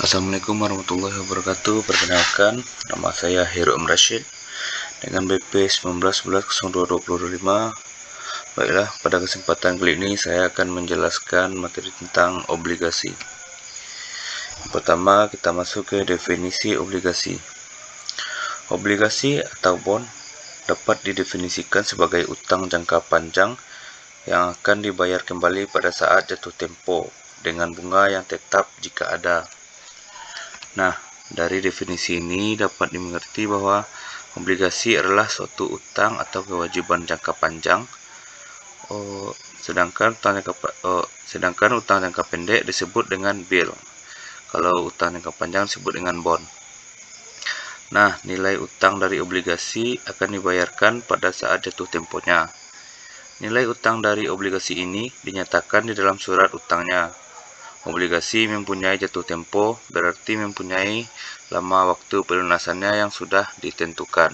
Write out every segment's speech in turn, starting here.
Assalamualaikum warahmatullahi wabarakatuh. Perkenalkan, nama saya Heru M. Rashid dengan BP 19110225. Baiklah, pada kesempatan kali ini saya akan menjelaskan materi tentang obligasi. Pertama, kita masuk ke definisi obligasi. Obligasi atau bond dapat didefinisikan sebagai utang jangka panjang yang akan dibayar kembali pada saat jatuh tempo dengan bunga yang tetap jika ada. Nah, dari definisi ini dapat dimengerti bahwa obligasi adalah suatu utang atau kewajiban jangka panjang, sedangkan utang jangka pendek disebut dengan bill. Kalau utang jangka panjang disebut dengan bond. Nah, nilai utang dari obligasi akan dibayarkan pada saat jatuh temponya. Nilai utang dari obligasi ini dinyatakan di dalam surat utangnya. Obligasi mempunyai jatuh tempo, berarti mempunyai lama waktu pelunasannya yang sudah ditentukan.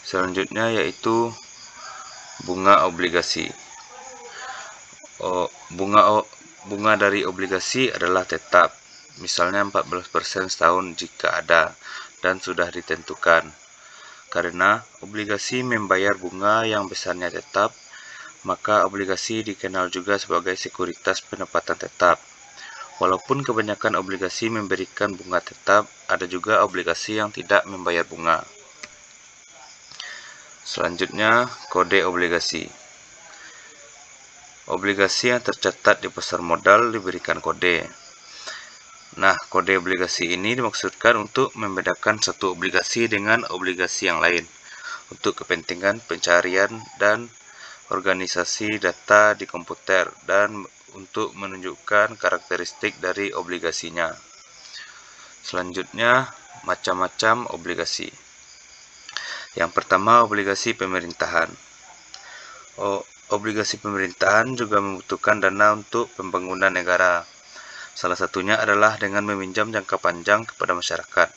Selanjutnya yaitu bunga obligasi. Bunga dari obligasi adalah tetap, misalnya 14% setahun jika ada dan sudah ditentukan. Karena obligasi membayar bunga yang besarnya tetap, maka obligasi dikenal juga sebagai sekuritas penempatan tetap. Walaupun kebanyakan obligasi memberikan bunga tetap, ada juga obligasi yang tidak membayar bunga. Selanjutnya, kode obligasi. Obligasi yang tercatat di pasar modal diberikan kode. Nah, kode obligasi ini dimaksudkan untuk membedakan satu obligasi dengan obligasi yang lain untuk kepentingan pencarian dan organisasi data di komputer dan untuk menunjukkan karakteristik dari obligasinya. Selanjutnya, macam-macam obligasi. Yang pertama, obligasi pemerintahan. Obligasi pemerintahan juga membutuhkan dana untuk pembangunan negara. Salah satunya adalah dengan meminjam jangka panjang kepada masyarakat.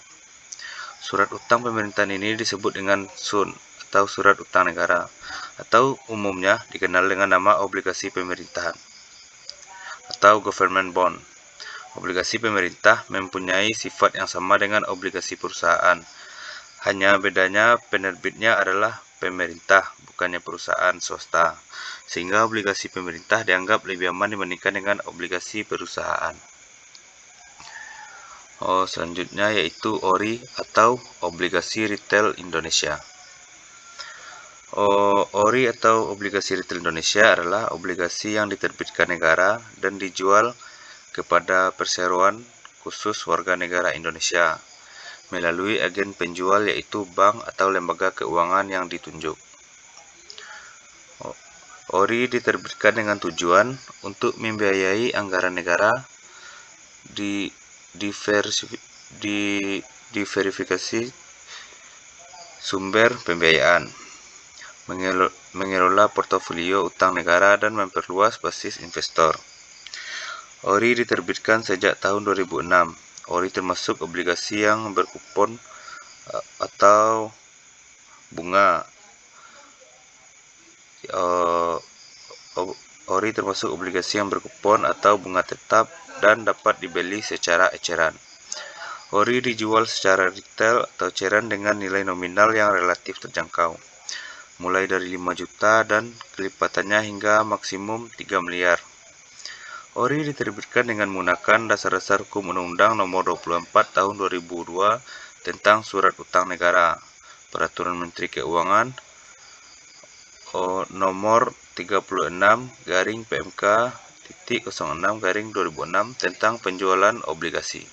Surat utang pemerintahan ini disebut dengan SUN atau surat utang negara, atau umumnya dikenal dengan nama obligasi pemerintahan atau government bond. Obligasi pemerintah mempunyai sifat yang sama dengan obligasi perusahaan. Hanya bedanya penerbitnya adalah pemerintah, bukannya perusahaan swasta. Sehingga obligasi pemerintah dianggap lebih aman dibandingkan dengan obligasi perusahaan. Selanjutnya yaitu ORI atau obligasi retail Indonesia. ORI atau obligasi retail Indonesia adalah obligasi yang diterbitkan negara dan dijual kepada perseroan khusus warga negara Indonesia melalui agen penjual yaitu bank atau lembaga keuangan yang ditunjuk. ORI diterbitkan dengan tujuan untuk membiayai anggaran negara, diverifikasi sumber pembiayaan, mengelola portofolio utang negara dan memperluas basis investor. ORI diterbitkan sejak tahun 2006. ORI termasuk obligasi yang berkupon atau bunga. ORI termasuk obligasi yang berkupon atau bunga tetap dan dapat dibeli secara eceran. ORI dijual secara retail atau eceran dengan nilai nominal yang relatif terjangkau, mulai dari 5 juta dan kelipatannya hingga maksimum 3 miliar. ORI diterbitkan dengan menggunakan dasar-dasar hukum Undang-Undang Nomor 24 Tahun 2002 tentang Surat Utang Negara, Peraturan Menteri Keuangan Nomor 36/PMK-06/2006 tentang penjualan obligasi.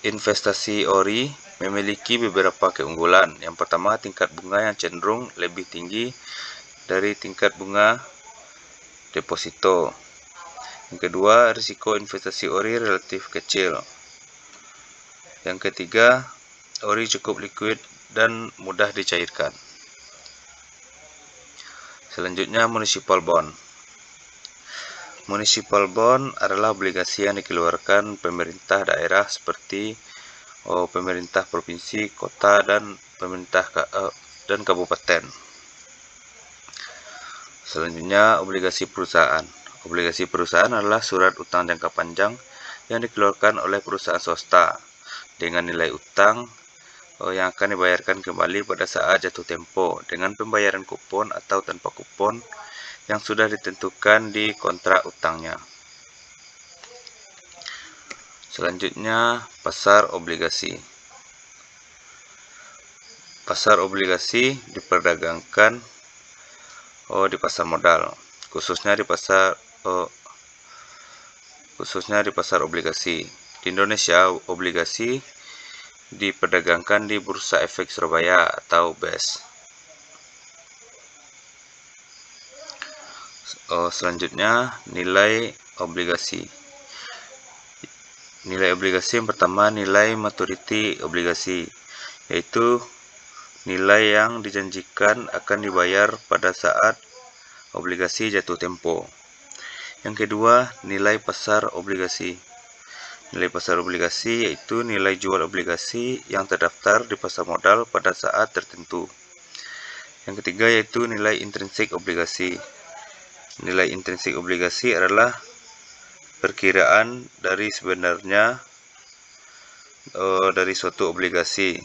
Investasi ORI memiliki beberapa keunggulan. Yang pertama, tingkat bunga yang cenderung lebih tinggi dari tingkat bunga deposito. Yang kedua, risiko investasi ORI relatif kecil. Yang ketiga, ORI cukup liquid dan mudah dicairkan. Selanjutnya, municipal bond. Municipal bond adalah obligasi yang dikeluarkan pemerintah daerah seperti pemerintah provinsi, kota, dan pemerintah dan kabupaten. Selanjutnya, obligasi perusahaan. Obligasi perusahaan adalah surat utang jangka panjang yang dikeluarkan oleh perusahaan swasta dengan nilai utang yang akan dibayarkan kembali pada saat jatuh tempo dengan pembayaran kupon atau tanpa kupon yang sudah ditentukan di kontrak utangnya. Selanjutnya, pasar obligasi. Pasar obligasi diperdagangkan di pasar modal, khususnya di pasar obligasi. Di Indonesia, obligasi diperdagangkan di Bursa Efek Surabaya atau BES. Selanjutnya, nilai obligasi. Nilai obligasi yang pertama, nilai maturity obligasi, yaitu nilai yang dijanjikan akan dibayar pada saat obligasi jatuh tempo. Yang kedua, nilai pasar obligasi. Nilai pasar obligasi yaitu nilai jual obligasi yang terdaftar di pasar modal pada saat tertentu. Yang ketiga yaitu nilai intrinsik obligasi. Nilai intrinsik obligasi adalah perkiraan dari sebenarnya dari suatu obligasi.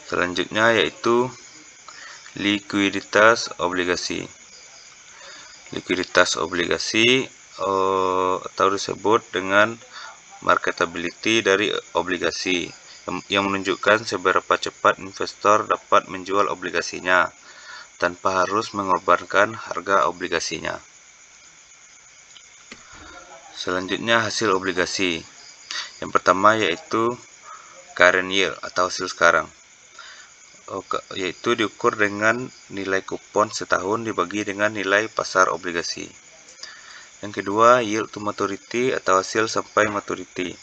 Selanjutnya yaitu likuiditas obligasi. Likuiditas obligasi atau disebut dengan marketability dari obligasi yang menunjukkan seberapa cepat investor dapat menjual obligasinya tanpa harus mengorbankan harga obligasinya. Selanjutnya hasil obligasi. Yang pertama yaitu current yield atau hasil sekarang, yaitu diukur dengan nilai kupon setahun dibagi dengan nilai pasar obligasi. Yang kedua, yield to maturity atau hasil sampai maturity,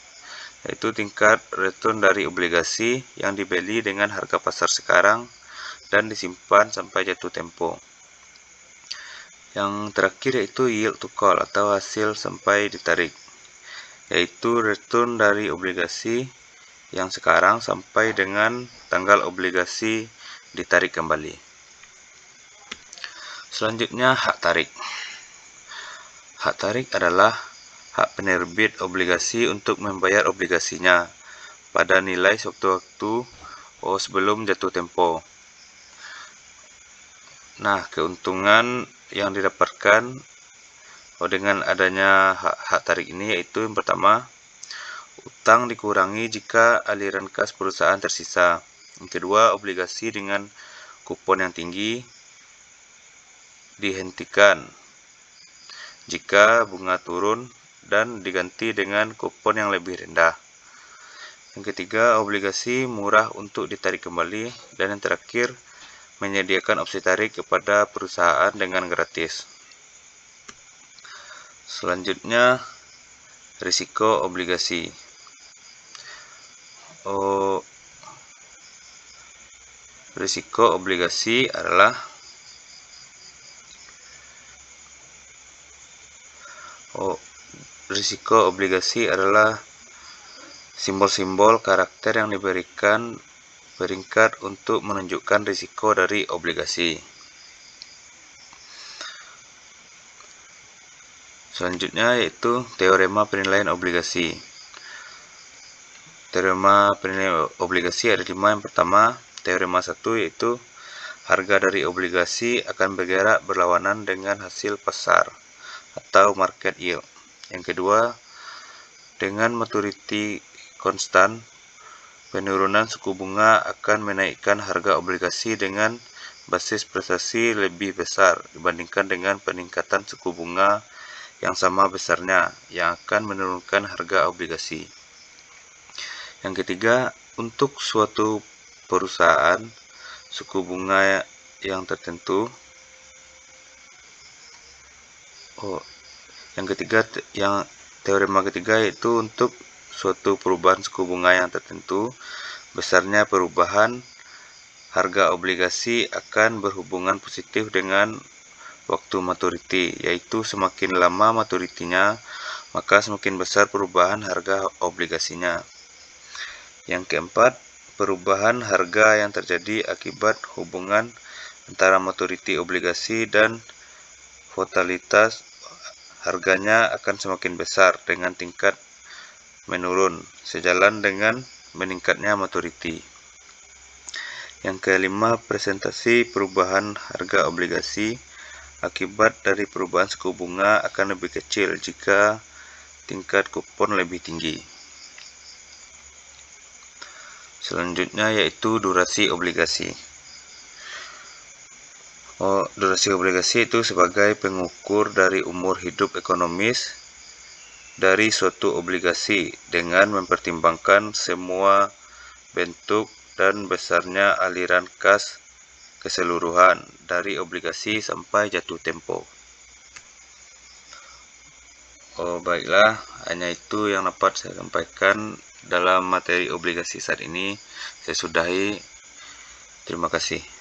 yaitu tingkat return dari obligasi yang dibeli dengan harga pasar sekarang dan disimpan sampai jatuh tempo. Yang terakhir yaitu yield to call atau hasil sampai ditarik, yaitu return dari obligasi yang sekarang sampai dengan tanggal obligasi ditarik kembali. Selanjutnya, hak tarik. Hak tarik adalah hak penerbit obligasi untuk membayar obligasinya pada nilai sewaktu-waktu sebelum jatuh tempo. Nah, keuntungan yang didapatkan dengan adanya hak tarik ini yaitu yang pertama, utang dikurangi jika aliran kas perusahaan tersisa. Yang kedua, obligasi dengan kupon yang tinggi dihentikan jika bunga turun dan diganti dengan kupon yang lebih rendah. Yang ketiga, obligasi murah untuk ditarik kembali. Dan yang terakhir, menyediakan opsi tarik kepada perusahaan dengan gratis. Selanjutnya, risiko obligasi. Risiko obligasi adalah simbol-simbol karakter yang diberikan peringkat untuk menunjukkan risiko dari obligasi. Selanjutnya yaitu teorema penilaian obligasi. Teorema penilaian obligasi ada 5. Yang pertama, teorema 1 yaitu harga dari obligasi akan bergerak berlawanan dengan hasil pasar atau market yield. Yang kedua, dengan maturity konstan, penurunan suku bunga akan menaikkan harga obligasi dengan basis prestasi lebih besar dibandingkan dengan peningkatan suku bunga yang sama besarnya yang akan menurunkan harga obligasi. Yang ketiga, untuk suatu perusahaan, suku bunga yang tertentu. Teorema ketiga yaitu untuk suatu perubahan suku bunga yang tertentu, besarnya perubahan harga obligasi akan berhubungan positif dengan waktu maturity, yaitu semakin lama maturity-nya, maka semakin besar perubahan harga obligasinya. Yang keempat, perubahan harga yang terjadi akibat hubungan antara maturiti obligasi dan volatilitas harganya akan semakin besar dengan tingkat menurun, sejalan dengan meningkatnya maturiti. Yang kelima, presentasi perubahan harga obligasi akibat dari perubahan suku bunga akan lebih kecil jika tingkat kupon lebih tinggi. Selanjutnya yaitu durasi obligasi. Durasi obligasi itu sebagai pengukur dari umur hidup ekonomis dari suatu obligasi dengan mempertimbangkan semua bentuk dan besarnya aliran kas keseluruhan dari obligasi sampai jatuh tempo. Baiklah, hanya itu yang dapat saya sampaikan dalam materi obligasi saat ini. Saya sudahi. Terima kasih.